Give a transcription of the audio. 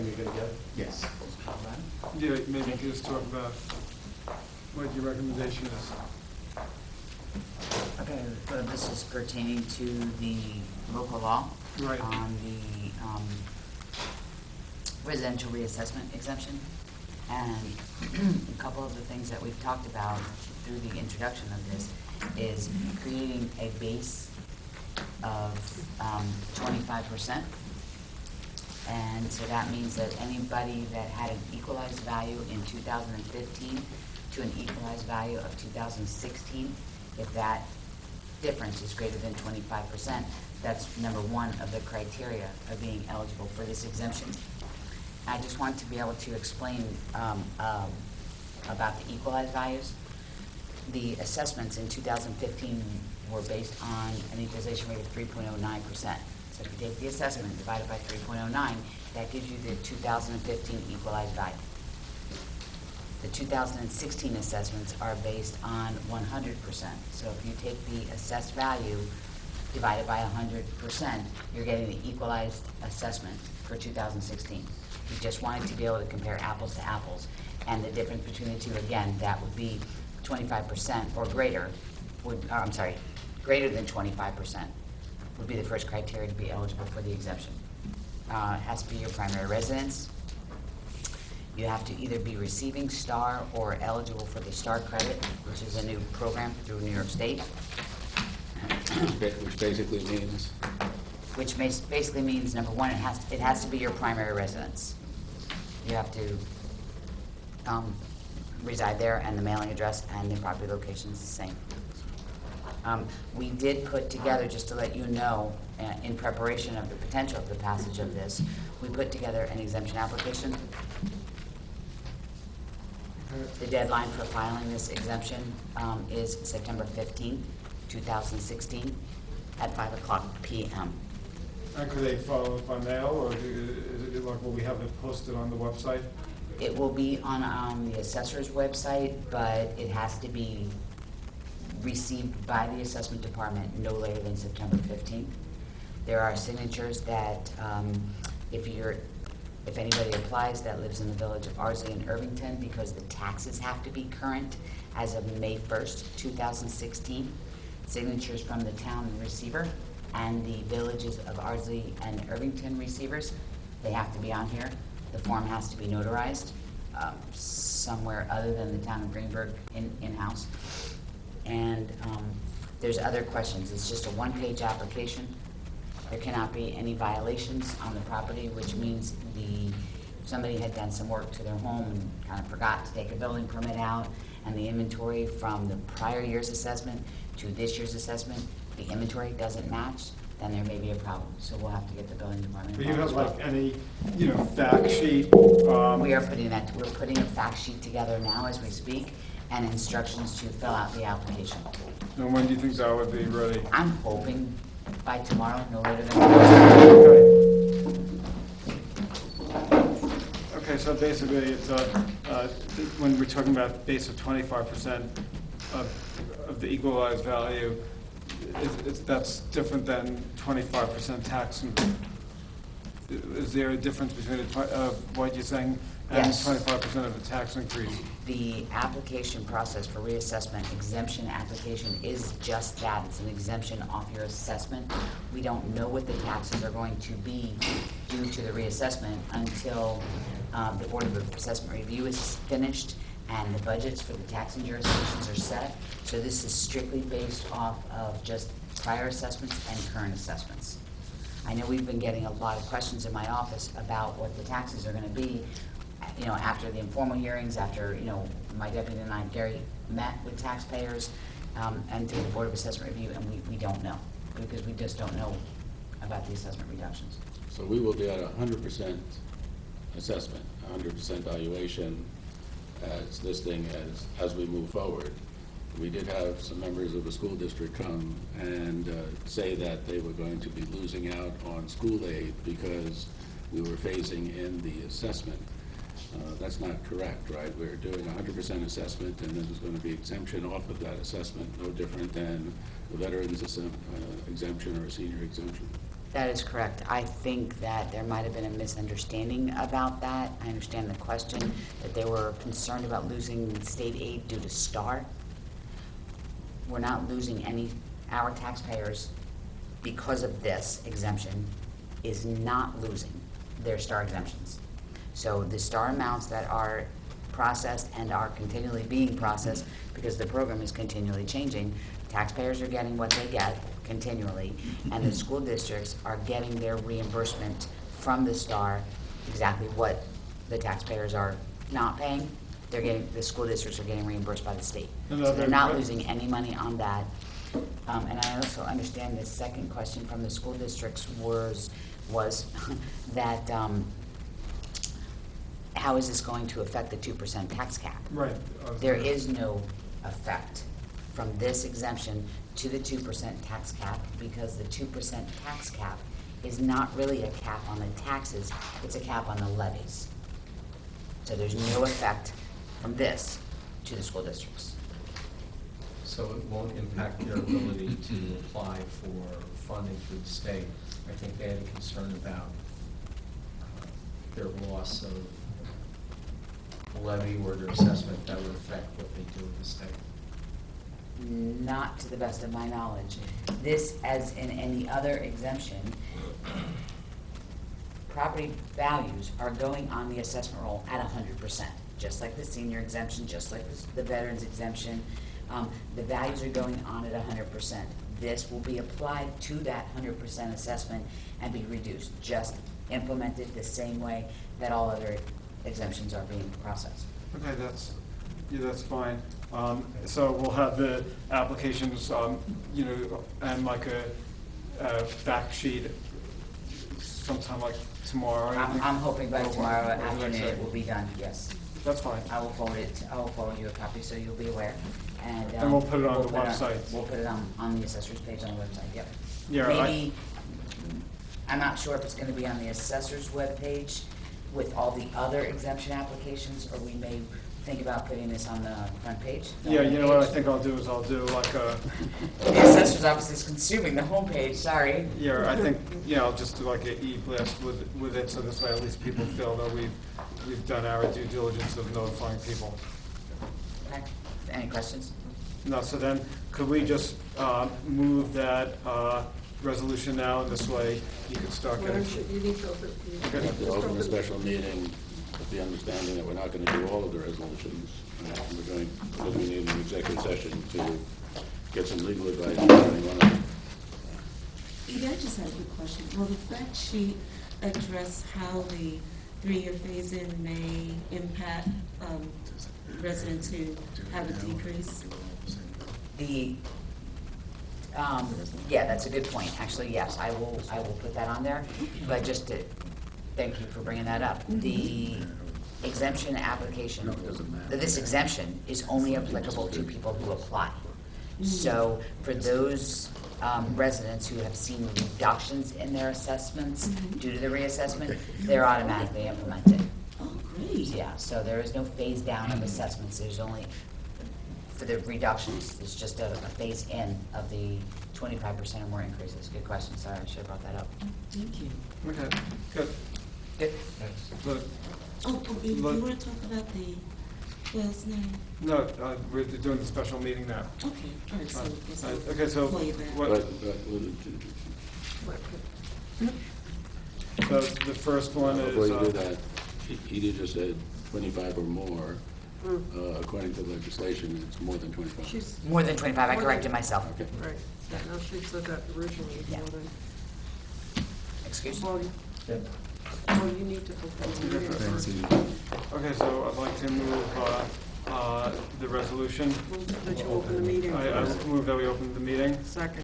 something you're gonna get? Yes. Yeah, maybe just talk about what your recommendation is. Okay, so this is pertaining to the local law. Right. On the residential reassessment exemption. And a couple of the things that we've talked about through the introduction of this is creating a base of 25%. And so that means that anybody that had an equalized value in 2015 to an equalized value of 2016, if that difference is greater than 25%, that's number one of the criteria of being eligible for this exemption. I just want to be able to explain about the equalized values. The assessments in 2015 were based on an equalization rate of 3.09%. So if you take the assessment divided by 3.09, that gives you the 2015 equalized value. The 2016 assessments are based on 100%. So if you take the assessed value divided by 100%, you're getting the equalized assessment for 2016. We just wanted to be able to compare apples to apples. And the difference between the two, again, that would be 25% or greater, greater than 25% would be the first criteria to be eligible for the exemption. It has to be your primary residence. You have to either be receiving STAR or eligible for the STAR credit, which is a new program through New York State. Which basically means? Which basically means, number one, it has to be your primary residence. You have to reside there, and the mailing address and the property location is the same. We did put together, just to let you know, in preparation of the potential of the passage of this, we put together an exemption application. The deadline for filing this exemption is September 15th, 2016 at 5:00 p.m. And could they follow up by mail, or is it like, will we have it posted on the website? It will be on the assessor's website, but it has to be received by the assessment department no later than September 15th. There are signatures that if anybody applies that lives in the village of Ardsley and Irvington, because the taxes have to be current as of May 1st, 2016, signatures from the town receiver and the villages of Ardsley and Irvington receivers, they have to be on here. The form has to be notarized somewhere other than the town of Greenburgh in-house. And there's other questions. It's just a one-page application. There cannot be any violations on the property, which means if somebody had done some work to their home and kind of forgot to take a building permit out, and the inventory from the prior year's assessment to this year's assessment, the inventory doesn't match, then there may be a problem. So we'll have to get the building department Do you involved have as well. like any, fact sheet? We're putting a fact sheet together now as we speak, and instructions to fill out the application. And when do you think that would be ready? I'm hoping by tomorrow, no later than Okay, so basically it's when we're talking about base of 25% of the equalized value, that's different than 25% tax. Is there a difference between what you're saying and Yes. 25% of the tax increase? The application process for reassessment, exemption application, is just that. It's an exemption off your assessment. We don't know what the taxes are going to be due to the reassessment until the Board of Assessment Review is finished and the budgets for the taxing jurisdictions are set. So this is strictly based off of just prior assessments and current assessments. I know we've been getting a lot of questions in my office about what the taxes are going to be, after the informal hearings, after, my deputy and I, Gary, met with taxpayers and through the Board of Assessment Review, and we don't know, because we just don't know about the assessment reductions. So we will be at 100% assessment, 100% valuation as this thing as we move forward. We did have some members of the school district come and say that they were going to be losing out on school aid because we were phasing in the assessment. That's not correct, right? We're doing 100% assessment, and then there's going to be exemption off of that assessment, no different than the veterans exemption or a senior exemption. That is correct. I think that there might have been a misunderstanding about that. I understand the question, that they were concerned about losing state aid due to STAR. We're not losing any, our taxpayers, because of this exemption, is not losing their STAR exemptions. So the STAR amounts that are processed and are continually being processed, because the program is continually changing, taxpayers are getting what they get continually, and the school districts are getting their reimbursement from the STAR, exactly what the taxpayers are not paying. They're getting, the school districts are getting reimbursed by the state. So they're not losing any money on that. And I also understand the second question from the school districts was that, how is this going to affect the 2% tax cap? Right. There is no effect from this exemption to the 2% tax cap, because the 2% tax cap is not really a cap on the taxes, it's a cap on the levies. So there's no effect from this to the school districts. So it won't impact their ability to apply for funding through the state. I think they had a concern about their loss of levy or their assessment that would affect what they do with the state. Not to the best of my knowledge. This, as in any other exemption, property values are going on the assessment roll at 100%, just like the senior exemption, just like the veterans exemption. The values are going on at 100%. This will be applied to that 100% assessment and be reduced, just implemented the same way that all other exemptions are being processed. Okay, that's fine. So we'll have the applications, and like a fact sheet sometime like tomorrow. I'm hoping by tomorrow Or the next afternoon day. it will be done, yes. That's fine. I will forward you a copy so you'll be aware. And we'll put it on the website. We'll put it on the assessor's page on the website, yep. Yeah, Maybe, I'm not sure if it's gonna be on the assessor's webpage with all the other exemption applications, or we may think about putting this on the front page. the Yeah, you know what I homepage. think I'll do is I'll do like a, The assessor's office is consuming the homepage, sorry. yeah, I think, I'll just do like an e-blast with it, so this way at least people feel that we've done our due diligence of notifying people. Okay, any questions? No, so then, could we just move that resolution now, and this way you can start Why getting. don't you need to open? We have to open a special meeting with the understanding that we're not going to do all of the resolutions. We're going, because we need an executive session to get some legal advice on any one of them. Yeah, I just had a quick question. Will the fact sheet address how the 3-year phase-in may impact residents who have a decrease? Yeah, that's a good point. Actually, yes, I will put that on there. But just to, thank you for bringing that up. The exemption application, this exemption is only applicable to people who apply. So for those residents who have seen reductions in their assessments due to the reassessment, they're automatically implemented. Oh, great. Yeah, so there is no phase down of assessments, there's only, for the reductions, it's just a phase in of the 25% or more increases. Good question, sorry, I should have brought that up. Thank you. Okay, good. Good. Look, You Look. want to talk about the Wells name? no, we're doing the special meeting now. Okay, all right, so guess I'll Okay, so call you back. what, so the first one is. Before you do that, Edie just said 25 or more. According to legislation, it's more than 25. She's, More than 25, I More corrected than- myself. Okay. right, yeah, no, she said that originally, Yeah. more than, Excuse me. well, you need to open the meeting first. Okay, so I'd like to move the resolution. Move that you open the meeting. I move that we open the meeting. Second.